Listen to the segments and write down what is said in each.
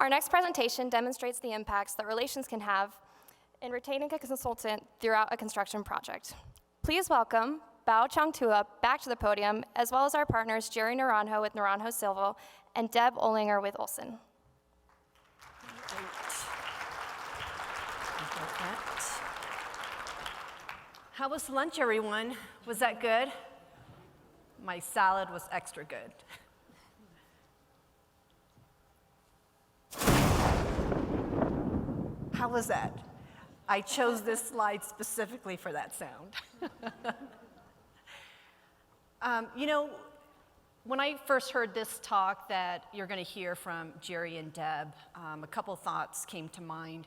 Our next presentation demonstrates the impacts that relations can have in retaining a consultant throughout a construction project. Please welcome Bao Chongtoua back to the podium, as well as our partners Jerry Naranjo with Naranjo Civil and Deb Ohlinger with Olsson. How was lunch, everyone? Was that good? My salad was extra good. How was that? I chose this slide specifically for that sound. You know, when I first heard this talk that you're going to hear from Jerry and Deb, a couple thoughts came to mind.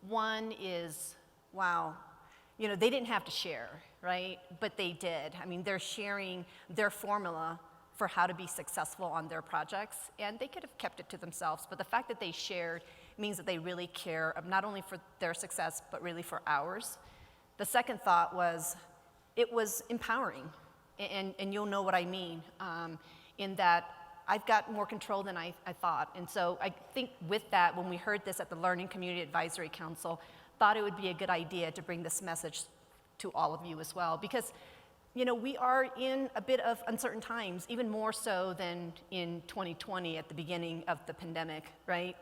One is, wow, you know, they didn't have to share, right? But they did. I mean, they're sharing their formula for how to be successful on their projects, and they could have kept it to themselves, but the fact that they shared means that they really care not only for their success, but really for ours. The second thought was, it was empowering, and you'll know what I mean, in that I've got more control than I thought. And so I think with that, when we heard this at the Learning Community Advisory Council, thought it would be a good idea to bring this message to all of you as well, because you know, we are in a bit of uncertain times, even more so than in 2020 at the beginning of the pandemic, right?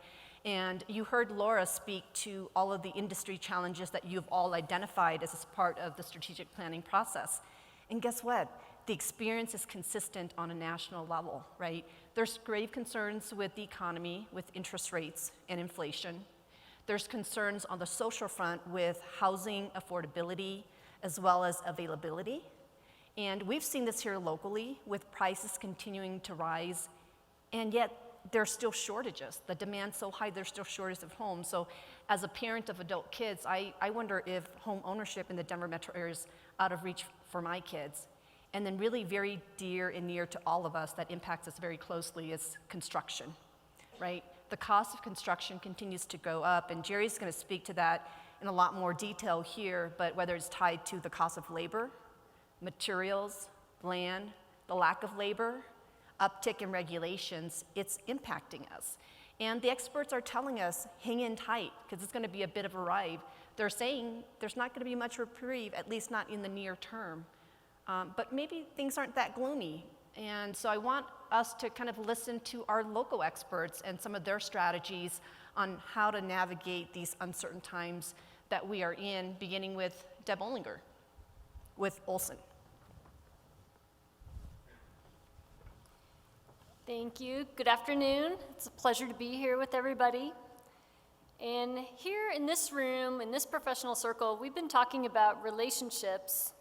And you heard Laura speak to all of the industry challenges that you've all identified as part of the strategic planning process. And guess what? The experience is consistent on a national level, right? There's grave concerns with the economy, with interest rates and inflation. There's concerns on the social front with housing affordability as well as availability. And we've seen this here locally with prices continuing to rise, and yet there's still shortages. The demand's so high, there's still shortages of homes. So as a parent of adult kids, I wonder if home ownership in the Denver metro area is out of reach for my kids. And then really very dear and near to all of us that impacts us very closely is construction, right? The cost of construction continues to go up, and Jerry's gonna speak to that in a lot more detail here, but whether it's tied to the cost of labor, materials, land, the lack of labor, uptick in regulations, it's impacting us. And the experts are telling us, hang in tight, because it's gonna be a bit of a ride. They're saying there's not gonna be much reprieve, at least not in the near term. But maybe things aren't that gloomy. And so I want us to kind of listen to our local experts and some of their strategies on how to navigate these uncertain times that we are in, beginning with Deb Ohlinger with Olsson. Thank you. Good afternoon. It's a pleasure to be here with everybody. And here in this room, in this professional circle, we've been talking about relationships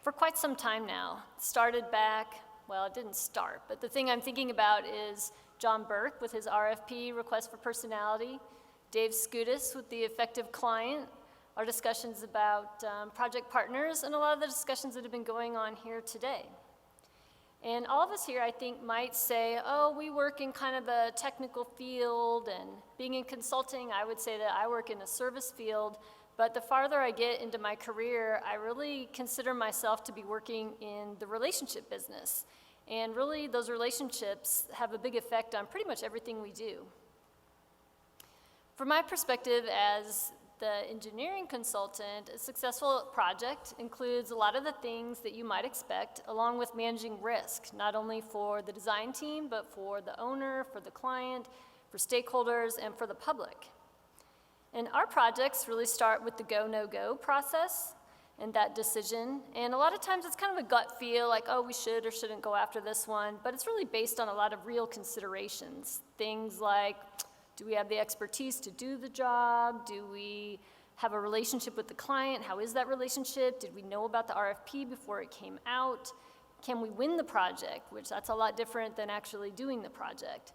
for quite some time now. It started back, well, it didn't start, but the thing I'm thinking about is John Burke with his RFP, Request for Personality, Dave Skudis with the Effective Client, our discussions about project partners, and a lot of the discussions that have been going on here today. And all of us here, I think, might say, oh, we work in kind of a technical field, and being in consulting, I would say that I work in a service field, but the farther I get into my career, I really consider myself to be working in the relationship business. And really, those relationships have a big effect on pretty much everything we do. From my perspective as the engineering consultant, a successful project includes a lot of the things that you might expect, along with managing risk, not only for the design team, but for the owner, for the client, for stakeholders, and for the public. And our projects really start with the go, no-go process and that decision. And a lot of times it's kind of a gut feel, like, oh, we should or shouldn't go after this one, but it's really based on a lot of real considerations. Things like, do we have the expertise to do the job? Do we have a relationship with the client? How is that relationship? Did we know about the RFP before it came out? Can we win the project? Which that's a lot different than actually doing the project.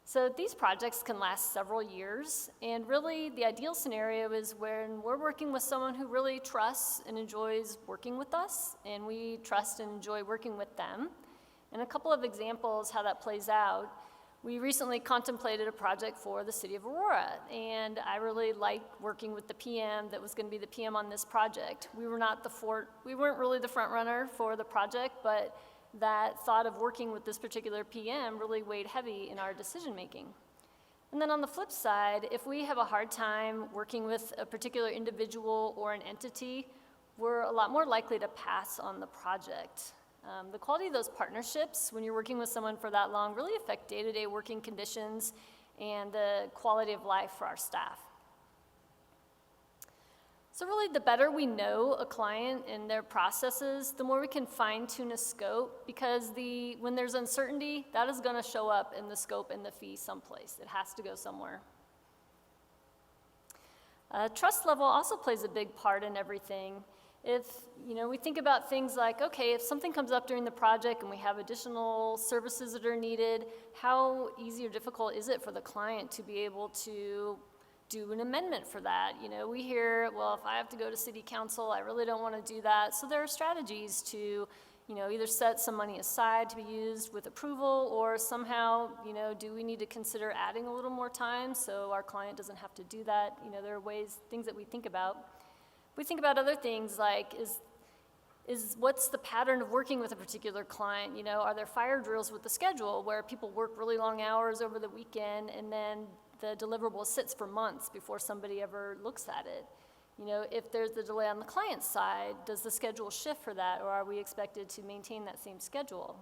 So these projects can last several years, and really the ideal scenario is when we're working with someone who really trusts and enjoys working with us, and we trust and enjoy working with them. And a couple of examples how that plays out. We recently contemplated a project for the city of Aurora, and I really liked working with the PM that was going to be the PM on this project. We weren't really the front runner for the project, but that thought of working with this particular PM really weighed heavy in our decision making. And then on the flip side, if we have a hard time working with a particular individual or an entity, we're a lot more likely to pass on the project. The quality of those partnerships, when you're working with someone for that long, really affect day-to-day working conditions and the quality of life for our staff. So really, the better we know a client and their processes, the more we can fine-tune a scope, because when there's uncertainty, that is going to show up in the scope and the fee someplace. It has to go somewhere. Trust level also plays a big part in everything. If we think about things like, okay, if something comes up during the project and we have additional services that are needed, how easy or difficult is it for the client to be able to do an amendment for that? We hear, well, if I have to go to city council, I really don't want to do that. So there are strategies to, either set some money aside to be used with approval, or somehow, do we need to consider adding a little more time so our client doesn't have to do that? There are things that we think about. We think about other things like, what's the pattern of working with a particular client? Are there fire drills with the schedule where people work really long hours over the weekend and then the deliverable sits for months before somebody ever looks at it? If there's a delay on the client side, does the schedule shift for that, or are we expected to maintain that same schedule?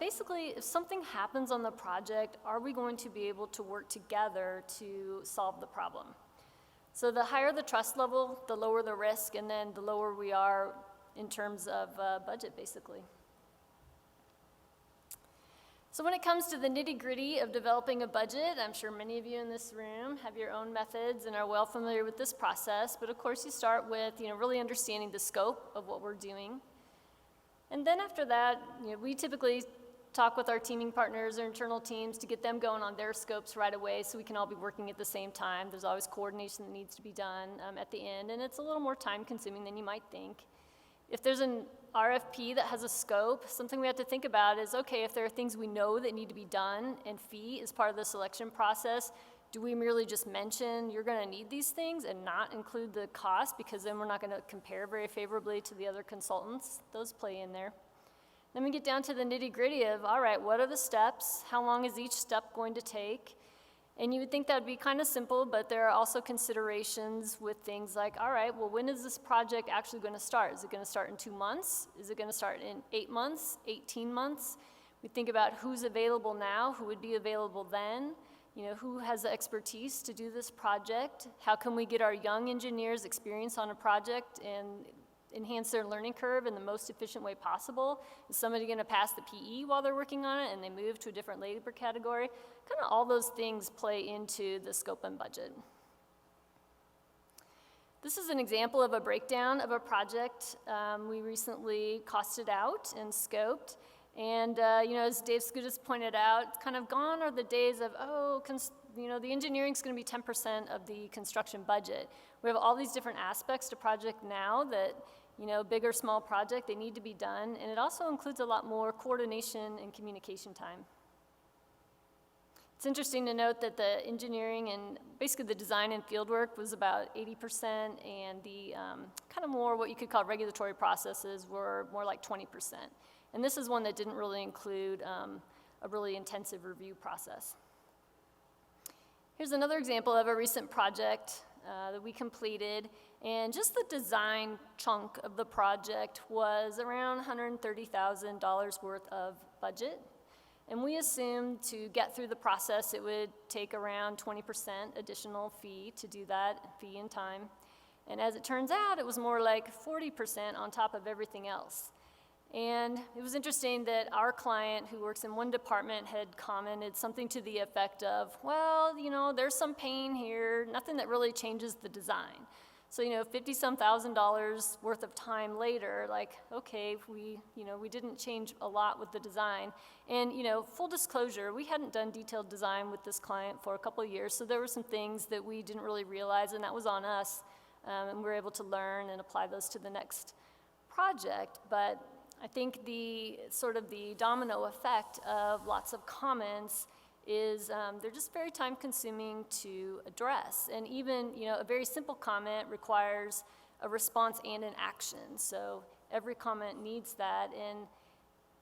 Basically, if something happens on the project, are we going to be able to work together to solve the problem? So the higher the trust level, the lower the risk, and then the lower we are in terms of budget, basically. So when it comes to the nitty-gritty of developing a budget, I'm sure many of you in this room have your own methods and are well familiar with this process, but of course you start with really understanding the scope of what we're doing. And then after that, we typically talk with our teaming partners or internal teams to get them going on their scopes right away so we can all be working at the same time. There's always coordination that needs to be done at the end, and it's a little more time-consuming than you might think. If there's an RFP that has a scope, something we have to think about is, okay, if there are things we know that need to be done and fee is part of the selection process, do we merely just mention you're going to need these things and not include the cost, because then we're not going to compare very favorably to the other consultants? Those play in there. Then we get down to the nitty-gritty of, all right, what are the steps? How long is each step going to take? And you would think that would be kind of simple, but there are also considerations with things like, all right, well, when is this project actually going to start? Is it going to start in 2 months? Is it going to start in 8 months, 18 months? We think about who's available now, who would be available then, who has the expertise to do this project? How can we get our young engineers experience on a project and enhance their learning curve in the most efficient way possible? Is somebody going to pass the PE while they're working on it and they move to a different labor category? Kind of all those things play into the scope and budget. This is an example of a breakdown of a project we recently costed out and scoped. And as Dave Skudis pointed out, kind of gone are the days of, the engineering's going to be 10% of the construction budget. We have all these different aspects to project now that, big or small project, they need to be done. And it also includes a lot more coordination and communication time. It's interesting to note that the engineering and basically the design and fieldwork was about 80%, and the kind of more what you could call regulatory processes were more like 20%. And this is one that didn't really include a really intensive review process. Here's another example of a recent project that we completed, and just the design chunk of the project was around $130,000 worth of budget. And we assumed to get through the process it would take around 20% additional fee to do that, fee and time. And as it turns out, it was more like 40% on top of everything else. And it was interesting that our client, who works in one department, had commented something to the effect of, well, there's some pain here, nothing that really changes the design. So, $50-some thousand worth of time later, like, okay, we didn't change a lot with the design. And, full disclosure, we hadn't done detailed design with this client for a couple of years, so there were some things that we didn't really realize, and that was on us. And we were able to learn and apply those to the next project. But I think the domino effect of lots of comments is they're just very time consuming to address. And even, a very simple comment requires a response and an action. So every comment needs that. And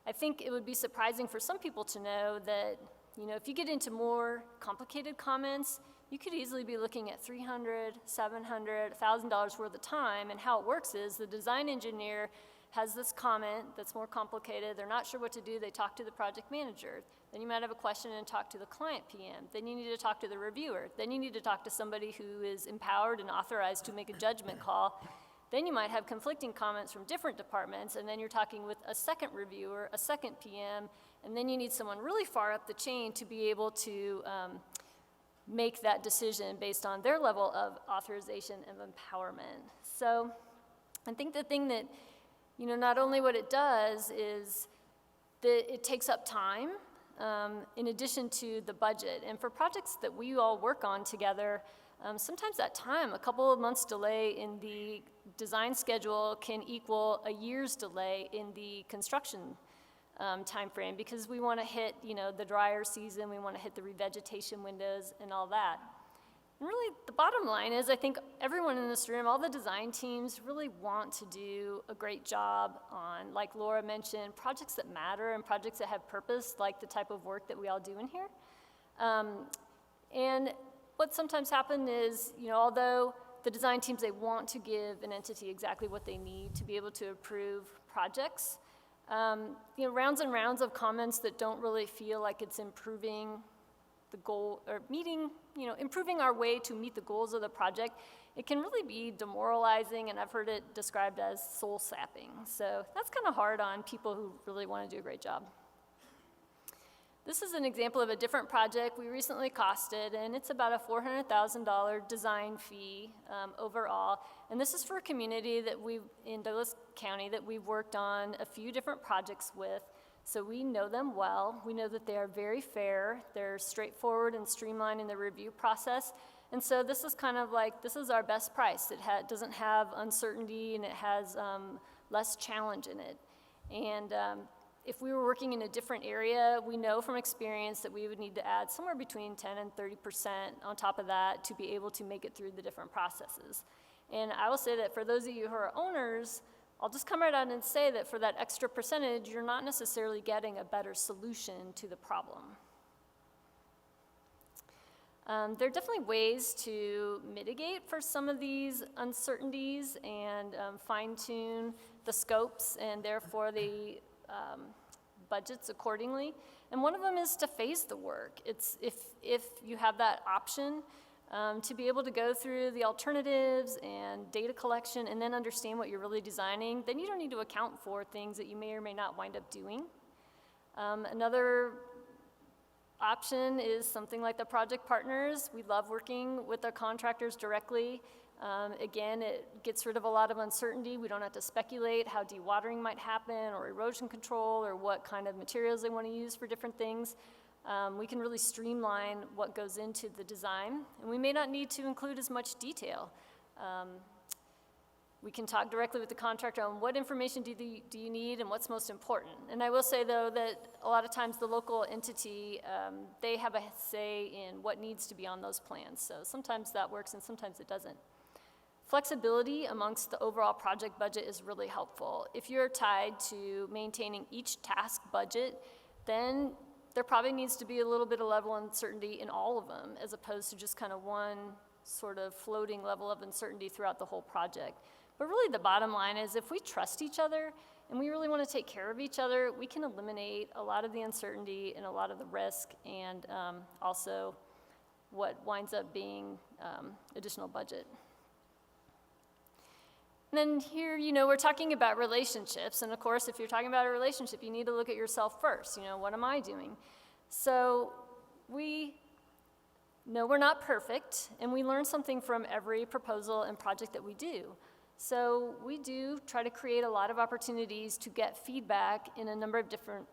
I think it would be surprising for some people to know that, You know, if you get into more complicated comments, you could easily be looking at $300, $700, $1,000 worth of time, and how it works is the design engineer has this comment that's more complicated, they're not sure what to do, they talk to the project manager. Then you might have a question and talk to the client PM. Then you need to talk to the reviewer. Then you need to talk to somebody who is empowered and authorized to make a judgment call. Then you might have conflicting comments from different departments, and then you're talking with a second reviewer, a second PM, and then you need someone really far up the chain to be able to make that decision based on their level of authorization and empowerment. So I think the thing that, you know, not only what it does is that it takes up time in addition to the budget. And for projects that we all work on together, sometimes that time, a couple of months delay in the design schedule can equal a year's delay in the construction time frame, because we want to hit, you know, the drier season, we want to hit the revegetation windows and all that. And really, the bottom line is I think everyone in this room, all the design teams really want to do a great job on, like Laura mentioned, projects that matter and projects that have purpose, like the type of work that we all do in here. And what sometimes happens is, you know, although the design teams, they want to give an entity exactly what they need to be able to approve projects, you know, rounds and rounds of comments that don't really feel like it's improving the goal or meeting, you know, improving our way to meet the goals of the project, it can really be demoralizing, and I've heard it described as soul sapping. So that's kind of hard on people who really want to do a great job. This is an example of a different project we recently costed, and it's about a $400,000 design fee overall. And this is for a community that in Douglas County that we've worked on a few different projects with. So we know them well. We know that they are very fair. They're straightforward and streamlined in the review process. And so this is kind of like, this is our best price. It doesn't have uncertainty, and it has less challenge in it. And if we were working in a different area, we know from experience that we would need to add somewhere between 10 and 30% on top of that to be able to make it through the different processes. And I will say that for those of you who are owners, I'll just come right out and say that for that extra percentage, you're not necessarily getting a better solution to the problem. There are definitely ways to mitigate for some of these uncertainties and fine-tune the scopes and therefore the budgets accordingly. And one of them is to phase the work. It's if you have that option, to be able to go through the alternatives and data collection and then understand what you're really designing, then you don't need to account for things that you may or may not wind up doing. Another option is something like the project partners. We love working with our contractors directly. Again, it gets rid of a lot of uncertainty. We don't have to speculate how dewatering might happen or erosion control or what kind of materials they want to use for different things. We can really streamline what goes into the design, and we may not need to include as much detail. We can talk directly with the contractor on what information do you need and what's most important. And I will say, though, that a lot of times the local entity, they have a say in what needs to be on those plans. So sometimes that works and sometimes it doesn't. Flexibility amongst the overall project budget is really helpful. If you're tied to maintaining each task budget, then there probably needs to be a little bit of level of uncertainty in all of them, as opposed to just kind of one sort of floating level of uncertainty throughout the whole project. But really the bottom line is if we trust each other and we really want to take care of each other, we can eliminate a lot of the uncertainty and a lot of the risk, and also what winds up being additional budget. And then here, you know, we're talking about relationships, and of course, if you're talking about a relationship, you need to look at yourself first. You know, what am I doing? So we know we're not perfect, and we learn something from every proposal and project that we do. So we do try to create a lot of opportunities to get feedback in a number of different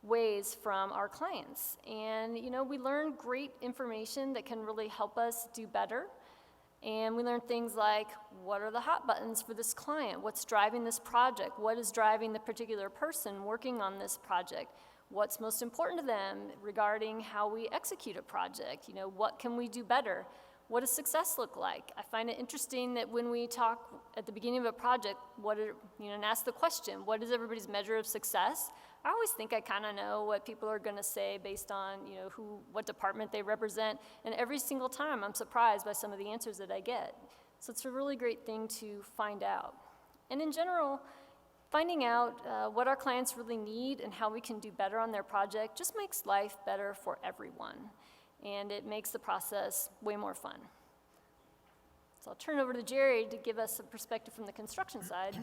ways from our clients. And, you know, we learn great information that can really help us do better. And we learn things like, what are the hot buttons for this client? What's driving this project? What is driving the particular person working on this project? What's most important to them regarding how we execute a project? You know, what can we do better? what does success look like? I find it interesting that when we talk at the beginning of a project, and ask the question, what is everybody's measure of success? I always think I kind of know what people are going to say based on, what department they represent. And every single time I'm surprised by some of the answers that I get. So it's a really great thing to find out. And in general, finding out what our clients really need and how we can do better on their project just makes life better for everyone. And it makes the process way more fun. So I'll turn it over to Jerry to give us a perspective from the construction side.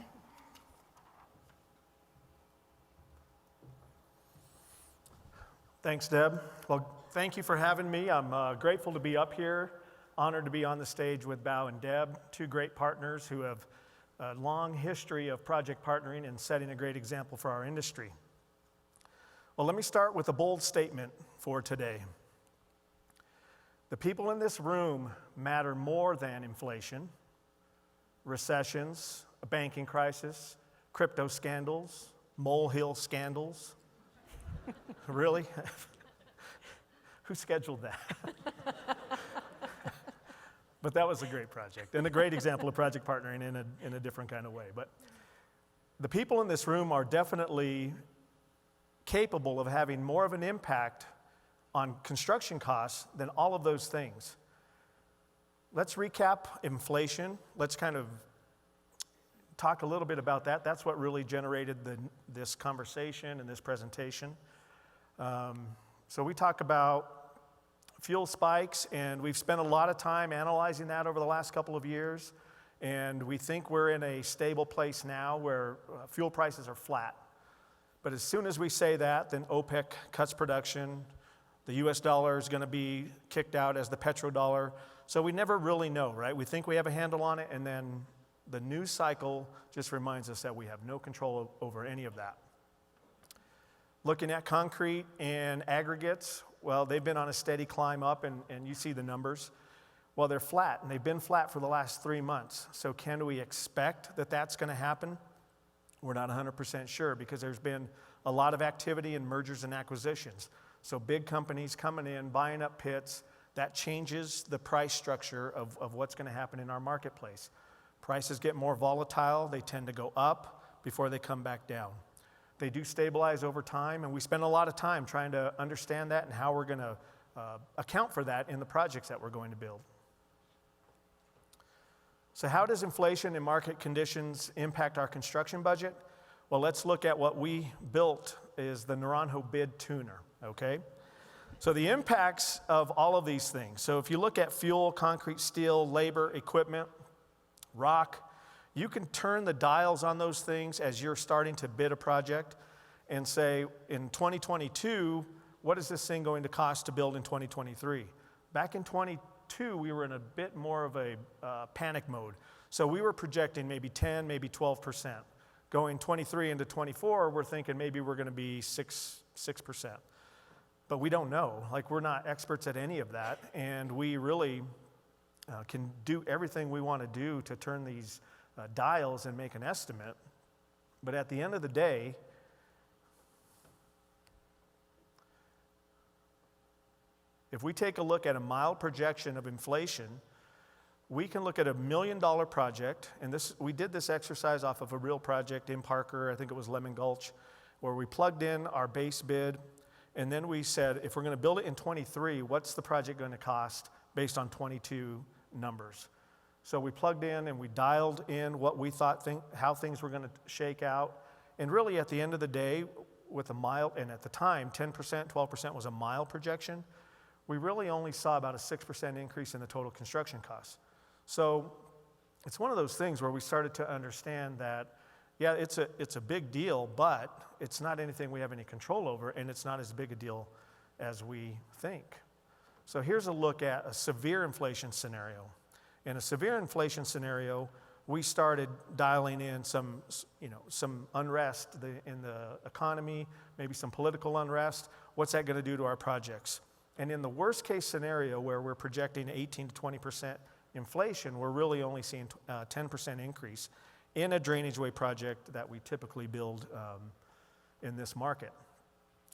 Thanks, Deb. Well, thank you for having me. I'm grateful to be up here, honored to be on the stage with Bao and Deb, two great partners who have a long history of project partnering and setting a great example for our industry. Well, let me start with a bold statement for today. The people in this room matter more than inflation, recessions, a banking crisis, crypto scandals, molehill scandals. Really? Who scheduled that? But that was a great project and a great example of project partnering in a different kind of way. But the people in this room are definitely capable of having more of an impact on construction costs than all of those things. Let's recap inflation. Let's kind of talk a little bit about that. That's what really generated this conversation and this presentation. So we talk about fuel spikes, and we've spent a lot of time analyzing that over the last couple of years, and we think we're in a stable place now where fuel prices are flat. But as soon as we say that, then OPEC cuts production, the US dollar is going to be kicked out as the petrodollar, so we never really know, right? We think we have a handle on it, and then the news cycle just reminds us that we have no control over any of that. Looking at concrete and aggregates, well, they've been on a steady climb up, and you see the numbers. Well, they're flat, and they've been flat for the last 3 months. So can we expect that that's going to happen? We're not 100% sure because there's been a lot of activity in mergers and acquisitions. So big companies coming in, buying up pits, that changes the price structure of what's going to happen in our marketplace. Prices get more volatile. They tend to go up before they come back down. They do stabilize over time, and we spend a lot of time trying to understand that and how we're going to account for that in the projects that we're going to build. So how does inflation and market conditions impact our construction budget? Well, let's look at what we built is the Naranjo bid tuner, okay? So the impacts of all of these things. So if you look at fuel, concrete, steel, labor, equipment, rock, you can turn the dials on those things as you're starting to bid a project and say, in 2022, what is this thing going to cost to build in 2023? Back in 22, we were in a bit more of a panic mode. So we were projecting maybe 10, maybe 12%. Going 23 into 24, we're thinking maybe we're going to be 6%. But we don't know. Like, we're not experts at any of that, and we really can do everything we want to do to turn these dials and make an estimate. But at the end of the day, if we take a look at a mild projection of inflation, we can look at $1 million project, and we did this exercise off of a real project in Parker, I think it was Lemon Gulch, where we plugged in our base bid, and then we said, if we're going to build it in 23, what's the project going to cost based on 22 numbers? So we plugged in and we dialed in what we thought, how things were going to shake out. And really at the end of the day, with a mild, and at the time, 10%, 12% was a mild projection, we really only saw about a 6% increase in the total construction costs. So it's one of those things where we started to understand that, yeah, it's a big deal, but it's not anything we have any control over, and it's not as big a deal as we think. So here's a look at a severe inflation scenario. In a severe inflation scenario, we started dialing in some unrest in the economy, maybe some political unrest. What's that going to do to our projects? And in the worst case scenario, where we're projecting 18 to 20% inflation, we're really only seeing a 10% increase in a drainage way project that we typically build in this market.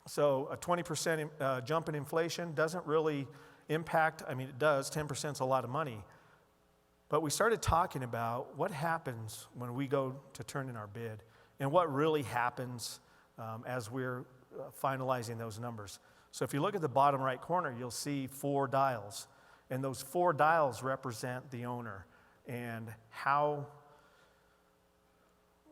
So a 20% jump in inflation doesn't really impact? I mean, it does. 10% is a lot of money. But we started talking about what happens when we go to turn in our bid and what really happens as we're finalizing those numbers. So if you look at the bottom right corner, you'll see 4 dials. And those 4 dials represent the owner and how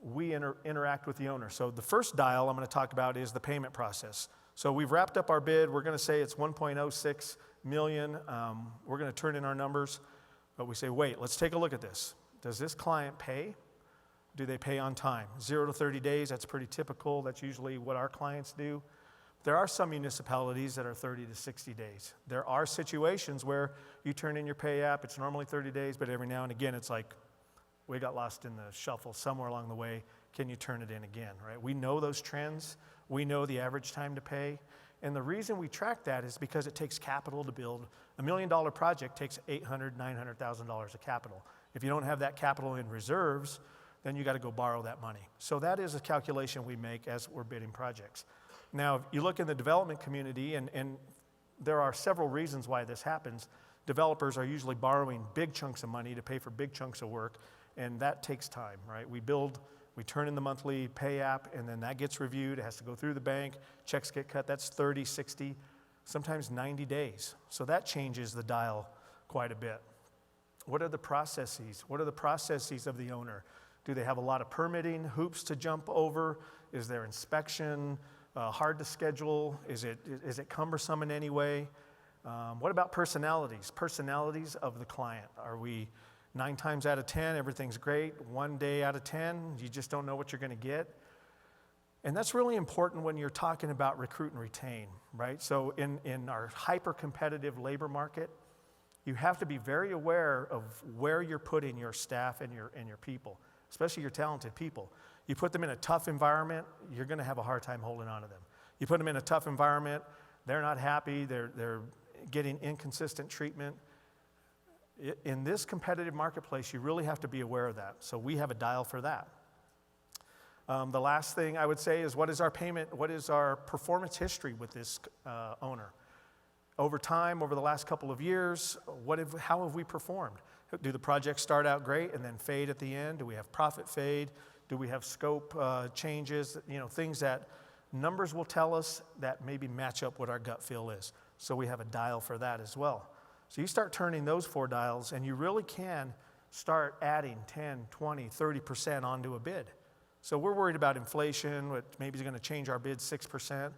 we interact with the owner. So the first dial I'm going to talk about is the payment process. So we've wrapped up our bid. We're going to say it's 1.06 million. We're going to turn in our numbers. But we say, wait, let's take a look at this. Does this client pay? Do they pay on time? 0 to 30 days, that's pretty typical. That's usually what our clients do. There are some municipalities that are 30 to 60 days. There are situations where you turn in your pay app. It's normally 30 days, but every now and again, it's like, we got lost in the shuffle somewhere along the way. Can you turn it in again, right? We know those trends. We know the average time to pay. And the reason we track that is because it takes capital to build. $1 million project takes $800,000, $900,000 of capital. If you don't have that capital in reserves, then you got to go borrow that money. So that is a calculation we make as we're bidding projects. Now, if you look in the development community, and there are several reasons why this happens. Developers are usually borrowing big chunks of money to pay for big chunks of work, and that takes time, right? We build, we turn in the monthly pay app, and then that gets reviewed. It has to go through the bank. Checks get cut. That's 30, 60, sometimes 90 days. So that changes the dial quite a bit. What are the processes? What are the processes of the owner? Do they have a lot of permitting, hoops to jump over? Is there inspection hard to schedule? Is it cumbersome in any way? What about personalities? Personalities of the client. Are we 9 times out of 10, everything's great. 1 day out of 10, you just don't know what you're going to get. And that's really important when you're talking about recruit and retain, right? So in our hyper-competitive labor market, you have to be very aware of where you're putting your staff and your people, especially your talented people. You put them in a tough environment, you're going to have a hard time holding on to them. You put them in a tough environment, they're not happy, they're getting inconsistent treatment. In this competitive marketplace, you really have to be aware of that. So we have a dial for that. The last thing I would say is, what is our payment, what is our performance history with this owner? Over time, over the last couple of years, how have we performed? Do the projects start out great and then fade at the end? Do we have profit fade? Do we have scope changes? Things that numbers will tell us that maybe match up what our gut feel is. So we have a dial for that as well. So you start turning those 4 dials, and you really can start adding 10, 20, 30% onto a bid. So we're worried about inflation, which maybe is going to change our bid 6%.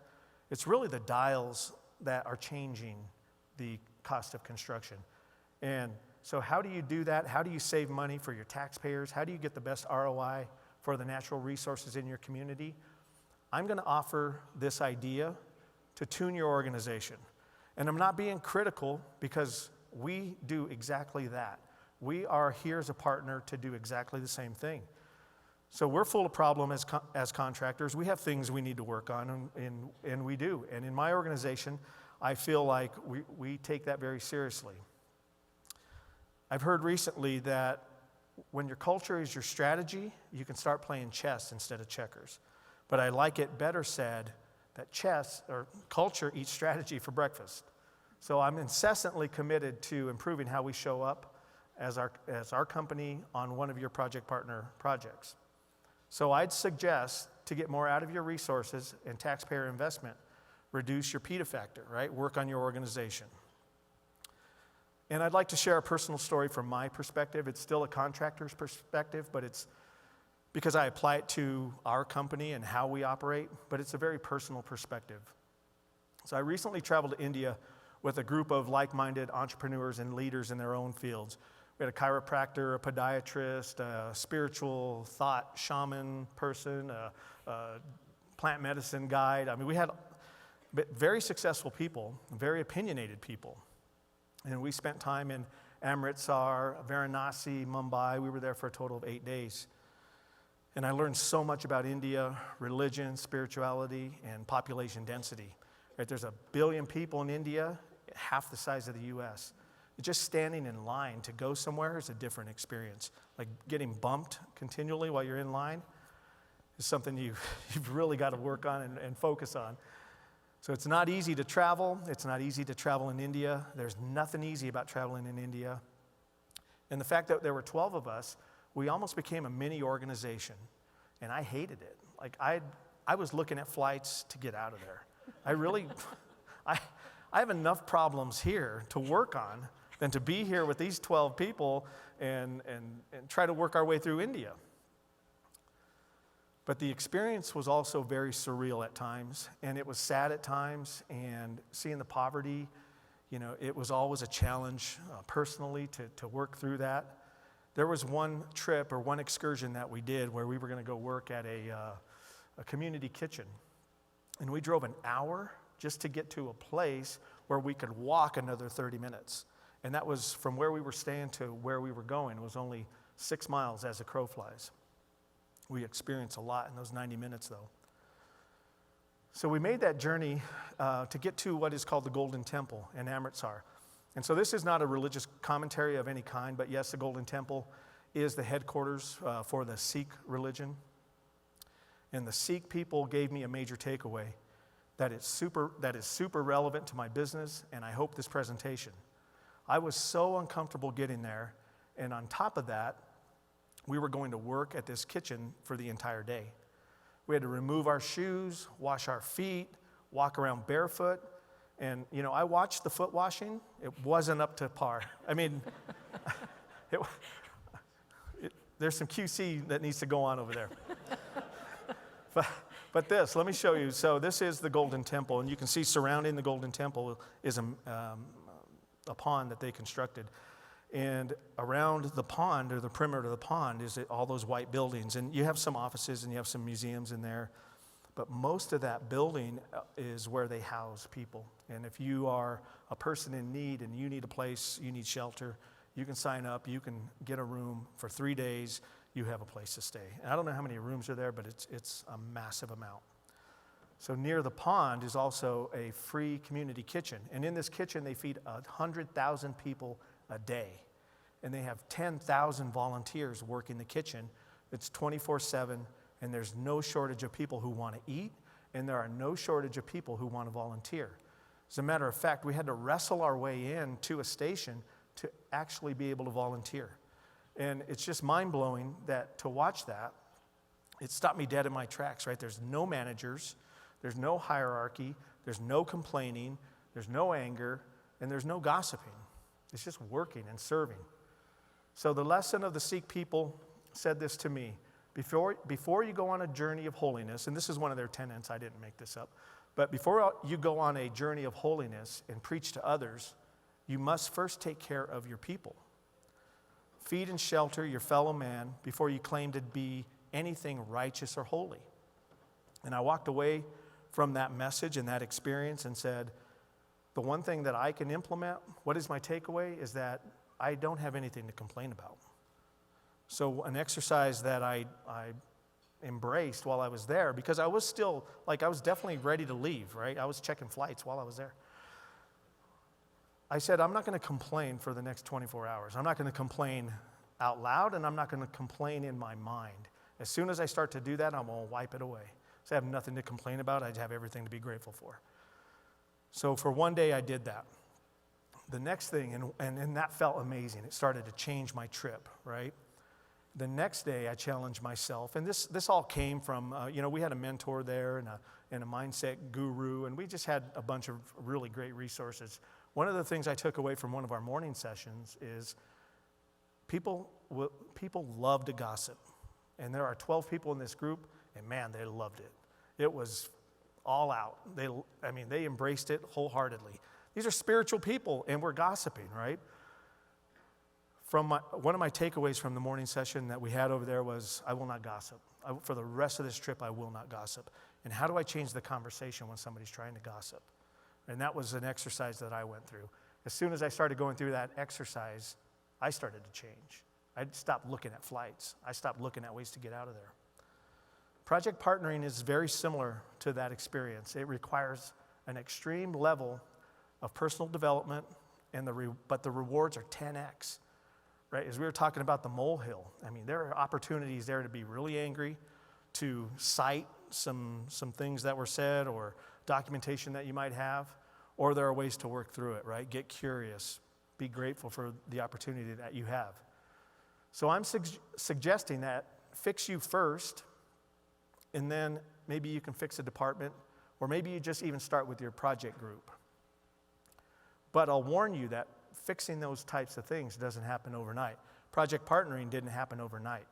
It's really the dials that are changing the cost of construction. And so how do you do that? How do you save money for your taxpayers? How do you get the best ROI for the natural resources in your community? I'm going to offer this idea to tune your organization. And I'm not being critical, because we do exactly that. We are here as a partner to do exactly the same thing. So we're full of problems as contractors. We have things we need to work on, and we do. And in my organization, I feel like we take that very seriously. I've heard recently that when your culture is your strategy, you can start playing chess instead of checkers. But I like it better said that chess or culture eats strategy for breakfast. So I'm incessantly committed to improving how we show up as our company on one of your project partner projects. So I'd suggest, to get more out of your resources and taxpayer investment, reduce your PETA factor, right? Work on your organization. And I'd like to share a personal story from my perspective. It's still a contractor's perspective, but it's because I apply it to our company and how we operate, but it's a very personal perspective. So I recently traveled to India with a group of like-minded entrepreneurs and leaders in their own fields. We had a chiropractor, a podiatrist, a spiritual thought shaman person, a plant medicine guide. I mean, we had very successful people, very opinionated people. And we spent time in Amritsar, Varanasi, Mumbai. We were there for a total of 8 days. And I learned so much about India, religion, spirituality, and population density. Right? There's 1 billion people in India, half the size of the U.S. Just standing in line to go somewhere is a different experience. Like getting bumped continually while you're in line is something you've really got to work on and focus on. So it's not easy to travel. It's not easy to travel in India. There's nothing easy about traveling in India. And the fact that there were 12 of us, we almost became a mini organization. And I hated it. Like I was looking at flights to get out of there. I have enough problems here to work on than to be here with these 12 people and try to work our way through India. But the experience was also very surreal at times, and it was sad at times, and seeing the poverty, it was always a challenge personally to work through that. There was one trip or one excursion that we did where we were going to go work at a community kitchen, and we drove an hour just to get to a place where we could walk another 30 minutes. And that was from where we were staying to where we were going. It was only 6 miles as the crow flies. We experienced a lot in those 90 minutes, though. So we made that journey to get to what is called the Golden Temple in Amritsar. And so this is not a religious commentary of any kind, but yes, the Golden Temple is the headquarters for the Sikh religion. And the Sikh people gave me a major takeaway that is super relevant to my business, and I hope this presentation. I was so uncomfortable getting there, and on top of that, we were going to work at this kitchen for the entire day. We had to remove our shoes, wash our feet, walk around barefoot. And, I watched the foot washing. It wasn't up to par. I mean, there's some QC that needs to go on over there. But let me show you. So this is the Golden Temple, and you can see surrounding the Golden Temple is a pond that they constructed. And around the pond, or the perimeter of the pond, is all those white buildings. And you have some offices and you have some museums in there. But most of that building is where they house people. And if you are a person in need and you need a place, you need shelter, you can sign up, you can get a room for 3 days, you have a place to stay. And I don't know how many rooms are there, but it's a massive amount. So near the pond is also a free community kitchen. And in this kitchen, they feed 100,000 people a day. And they have 10,000 volunteers working the kitchen. It's 24/7, and there's no shortage of people who want to eat, and there are no shortage of people who want to volunteer. As a matter of fact, we had to wrestle our way in to a station to actually be able to volunteer. And it's just mind-blowing that to watch that, it stopped me dead in my tracks, right? There's no managers, there's no hierarchy, there's no complaining, there's no anger, and there's no gossiping. It's just working and serving. So the lesson of the Sikh people said this to me. Before you go on a journey of holiness, and this is one of their tenets, I didn't make this up, but before you go on a journey of holiness and preach to others, you must first take care of your people. Feed and shelter your fellow man before you claim to be anything righteous or holy. And I walked away from that message and that experience and said, the one thing that I can implement, what is my takeaway, is that I don't have anything to complain about. So an exercise that I embraced while I was there, because I was still, I was definitely ready to leave, right? I was checking flights while I was there. I said, I'm not going to complain for the next 24 hours. I'm not going to complain out loud, and I'm not going to complain in my mind. As soon as I start to do that, I'm going to wipe it away. So I have nothing to complain about. I have everything to be grateful for. So for one day, I did that. The next thing, and that felt amazing. It started to change my trip, right? The next day, I challenged myself, and this all came from, we had a mentor there and a mindset guru, and we just had a bunch of really great resources. One of the things I took away from one of our morning sessions is people love to gossip, and there are 12 people in this group, and man, they loved it. It was all out. They embraced it wholeheartedly. These are spiritual people, and we're gossiping, right? One of my takeaways from the morning session that we had over there was, I will not gossip. For the rest of this trip, I will not gossip. And how do I change the conversation when somebody's trying to gossip? And that was an exercise that I went through. As soon as I started going through that exercise, I started to change. I stopped looking at flights. I stopped looking at ways to get out of there. Project partnering is very similar to that experience. It requires an extreme level of personal development, but the rewards are 10x. Right, as we were talking about the molehill, there are opportunities there to be really angry, to cite some things that were said, or documentation that you might have, or there are ways to work through it, right? Get curious, be grateful for the opportunity that you have. So I'm suggesting that fix you first, and then maybe you can fix a department, or maybe you just even start with your project group. But I'll warn you that fixing those types of things doesn't happen overnight. Project partnering didn't happen overnight.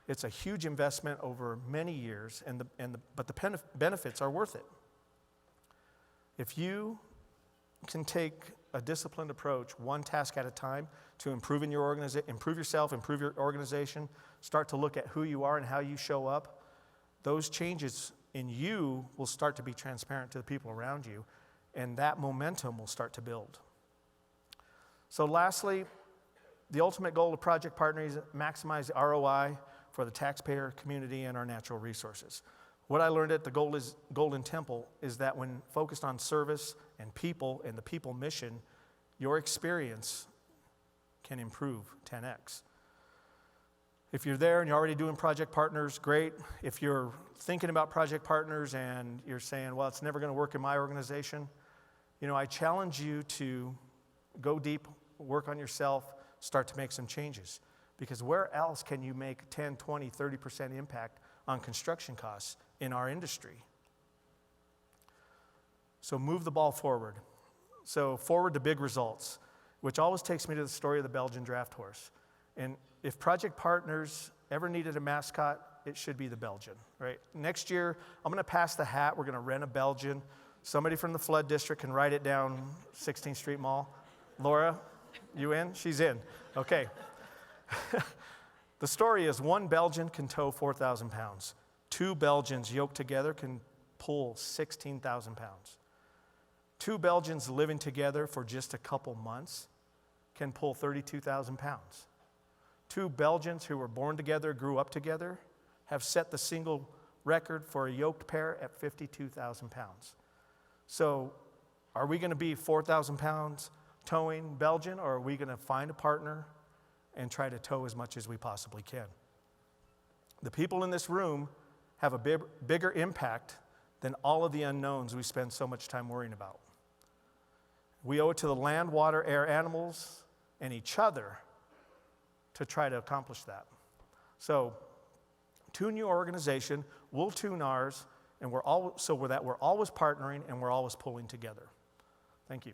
It's a huge investment over many years, but the benefits are worth it. If you can take a disciplined approach, one task at a time, to improve yourself, improve your organization, start to look at who you are and how you show up, those changes in you will start to be transparent to the people around you, and that momentum will start to build. So lastly, the ultimate goal of project partnering is to maximize the ROI for the taxpayer, community, and our natural resources. What I learned at the Golden Temple is that when focused on service and the people mission, your experience can improve 10x. If you're there and you're already doing project partners, great. If you're thinking about project partners and you're saying, well, it's never going to work in my organization, I challenge you to go deep, work on yourself, start to make some changes. Because where else can you make 10, 20, 30% impact on construction costs in our industry? So move the ball forward. So forward to big results, which always takes me to the story of the Belgian draft horse. And if project partners ever needed a mascot, it should be the Belgian, right? Next year, I'm going to pass the hat. We're going to rent a Belgian. Somebody from the flood district can write it down, 16th Street Mall. Laura, you in? She's in. Okay. The story is one Belgian can tow 4,000 pounds. Two Belgians yoked together can pull 16,000 pounds. Two Belgians living together for just a couple months can pull 32,000 pounds. Two Belgians who were born together, grew up together, have set the single record for a yoked pair at 52,000 pounds. So are we going to be 4,000 pounds towing Belgian, or are we going to find a partner and try to tow as much as we possibly can? The people in this room have a bigger impact than all of the unknowns we spend so much time worrying about. We owe it to the land, water, air, animals, and each other to try to accomplish that. So tune your organization, we'll tune ours, and we're always partnering and we're always pulling together. Thank you.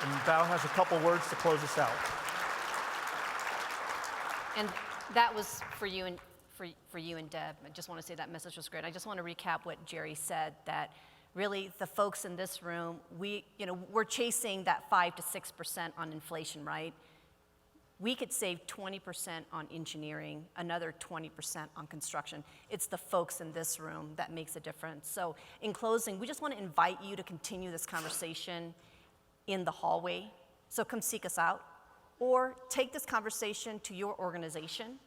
And Bao has a couple words to close us out. And that was for you and Deb. I just want to say that message was great. I just want to recap what Jerry said, that really the folks in this room, we're chasing that 5 to 6% on inflation, right? We could save 20% on engineering, another 20% on construction. It's the folks in this room that makes a difference. So in closing, we just want to invite you to continue this conversation in the hallway. So come seek us out, or take this conversation to your organization,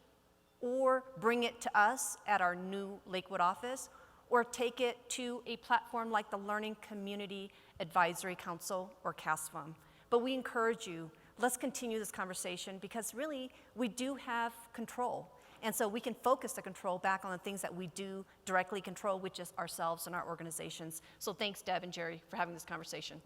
or bring it to us at our new Lakewood office, or take it to a platform like the Learning Community Advisory Council or CASFM. But we encourage you, let's continue this conversation, because really we do have control. And so we can focus the control back on the things that we do directly control, which is ourselves and our organizations. So thanks, Deb and Jerry, for having this conversation.